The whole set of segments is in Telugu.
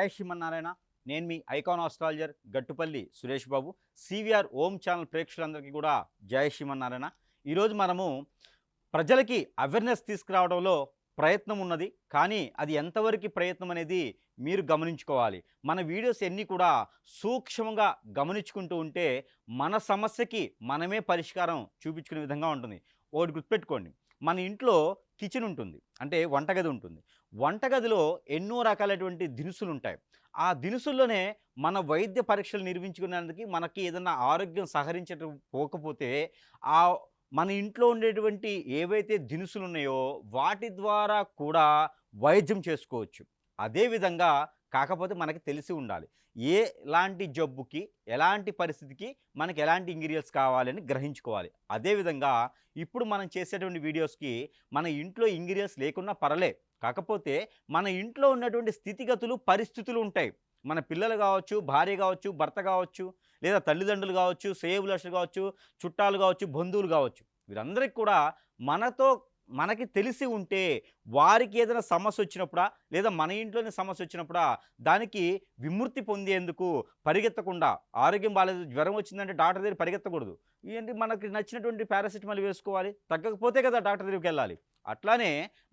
జై శ్రీమన్నారాయణ. నేను మీ icon astrologer Gattupalli Suresh Babu. CVR ఓం ఛానల్ ప్రేక్షకులందరికీ కూడా జై శ్రీమన్నారాయణ. ఈరోజు మనము ప్రజలకి అవేర్నెస్ తీసుకురావడంలో ప్రయత్నం ఉన్నది, కానీ అది ఎంతవరకు ప్రయత్నం అనేది మీరు గమనించుకోవాలి. మన వీడియోస్ అన్నీ కూడా సూక్ష్మంగా గమనించుకుంటూ ఉంటే మన సమస్యకి మనమే పరిష్కారం చూపించుకునే విధంగా ఉంటుంది. ఒకటి గుర్తుపెట్టుకోండి, మన ఇంట్లో కిచెన్ ఉంటుంది, అంటే వంటగది ఉంటుంది. వంటగదిలో ఎన్నో రకాలైనటువంటి దినుసులు ఉంటాయి. ఆ దినుసుల్లోనే మన వైద్య పరీక్షలు నిర్వహించుకునేందుకు మనకి ఏదన్నా ఆరోగ్యం సహరించట పోకపోతే ఆ మన ఇంట్లో ఉండేటువంటి ఏవైతే దినుసులు ఉన్నాయో వాటి ద్వారా కూడా వైద్యం చేసుకోవచ్చు. అదేవిధంగా కాకపోతే మనకి తెలిసి ఉండాలి ఎలాంటి జబ్బుకి ఎలాంటి పరిస్థితికి మనకి ఎలాంటి ఇంగ్రీడియంట్స్ కావాలని గ్రహించుకోవాలి. అదేవిధంగా ఇప్పుడు మనం చేసేటువంటి వీడియోస్కి మన ఇంట్లో ఇంగ్రీడియంట్స్ లేకున్నా పర్లే, కాకపోతే మన ఇంట్లో ఉన్నటువంటి స్థితిగతులు పరిస్థితులు ఉంటాయి. మన పిల్లలు కావచ్చు, భార్య కావచ్చు, భర్త కావచ్చు, లేదా తల్లిదండ్రులు కావచ్చు, శ్రేయోభిలాషులు కావచ్చు, చుట్టాలు కావచ్చు, బంధువులు కావచ్చు, వీరందరికీ కూడా మనకి తెలిసి ఉంటే వారికి ఏదైనా సమస్య వచ్చినప్పుడా లేదా మన ఇంట్లోనే సమస్య వచ్చినప్పుడా దానికి విముక్తి పొందేందుకు పరిగెత్తకుండా, ఆరోగ్యం బాగాలేదు జ్వరం వచ్చిందంటే డాక్టర్ దగ్గర పరిగెత్తకూడదు. ఏంటి, మనకి నచ్చినటువంటి పారాసిటమాల్ వేసుకోవాలి, తగ్గకపోతే కదా డాక్టర్ దగ్గరికి వెళ్ళాలి. అట్లానే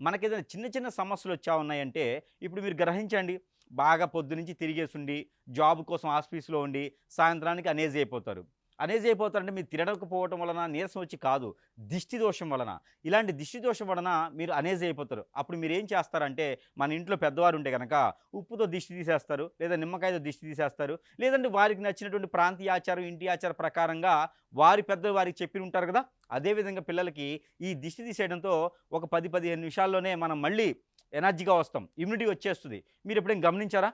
మనకి ఏదైనా చిన్న చిన్న సమస్యలు వచ్చా ఉన్నాయంటే ఇప్పుడు మీరు గ్రహించండి, బాగా పొద్దునుంచి తిరిగేసుండి జాబ్ కోసం ఆఫీస్లో ఉండి సాయంత్రానికి అనేజ్ అయిపోతారంటే మీరు తినకపోవటం వలన, నీరసం వచ్చి కాదు, దిష్టి దోషం వలన. ఇలాంటి దిష్టి దోషం వలన మీరు అనేజ్ అయిపోతారు. అప్పుడు మీరు ఏం చేస్తారంటే మన ఇంట్లో పెద్దవారు ఉంటే కనుక ఉప్పుతో దిష్టి తీసేస్తారు, లేదా నిమ్మకాయతో దిష్టి తీసేస్తారు, లేదంటే వారికి నచ్చినటువంటి ప్రాంతీయ ఆచారం, ఇంటి ఆచార ప్రకారంగా వారి పెద్దలు వారికి చెప్పి ఉంటారు కదా. అదేవిధంగా పిల్లలకి ఈ దిష్టి తీసేయడంతో ఒక 10-15 నిమిషాల్లోనే మనం మళ్ళీ ఎనర్జీగా వస్తాం, ఇమ్యూనిటీ వచ్చేస్తుంది. మీరు ఎప్పుడైనా గమనించారా?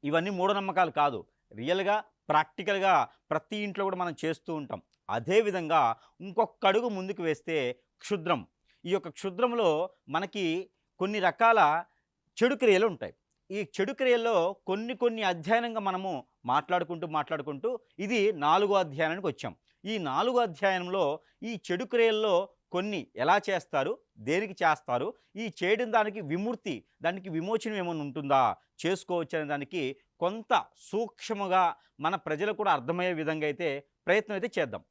ఇవన్నీ మూఢనమ్మకాలు కాదు, రియల్గా ప్రాక్టికల్గా ప్రతి ఇంట్లో కూడా మనం చేస్తూ ఉంటాం. అదేవిధంగా ఇంకొక అడుగు ముందుకు వేస్తే క్షుద్రం. ఈ యొక్క క్షుద్రంలో మనకి కొన్ని రకాల చెడు క్రియలు ఉంటాయి. ఈ చెడు క్రియల్లో కొన్ని అధ్యయనంగా మనము మాట్లాడుకుంటూ ఇది 4వ అధ్యాయానికి వచ్చాం. ఈ 4వ అధ్యాయంలో ఈ చెడు క్రియల్లో కొన్ని ఎలా చేస్తారు, దేనికి చేస్తారు, ఈ చేయడం దానికి విముక్తి, దానికి విమోచనం ఏమైనా ఉంటుందా, చేసుకోవచ్చు అనే దానికి కొంత సూక్ష్మగా మన ప్రజలకు కూడా అర్థమయ్యే విధంగా అయితే ప్రయత్నం అయితే చేద్దాం.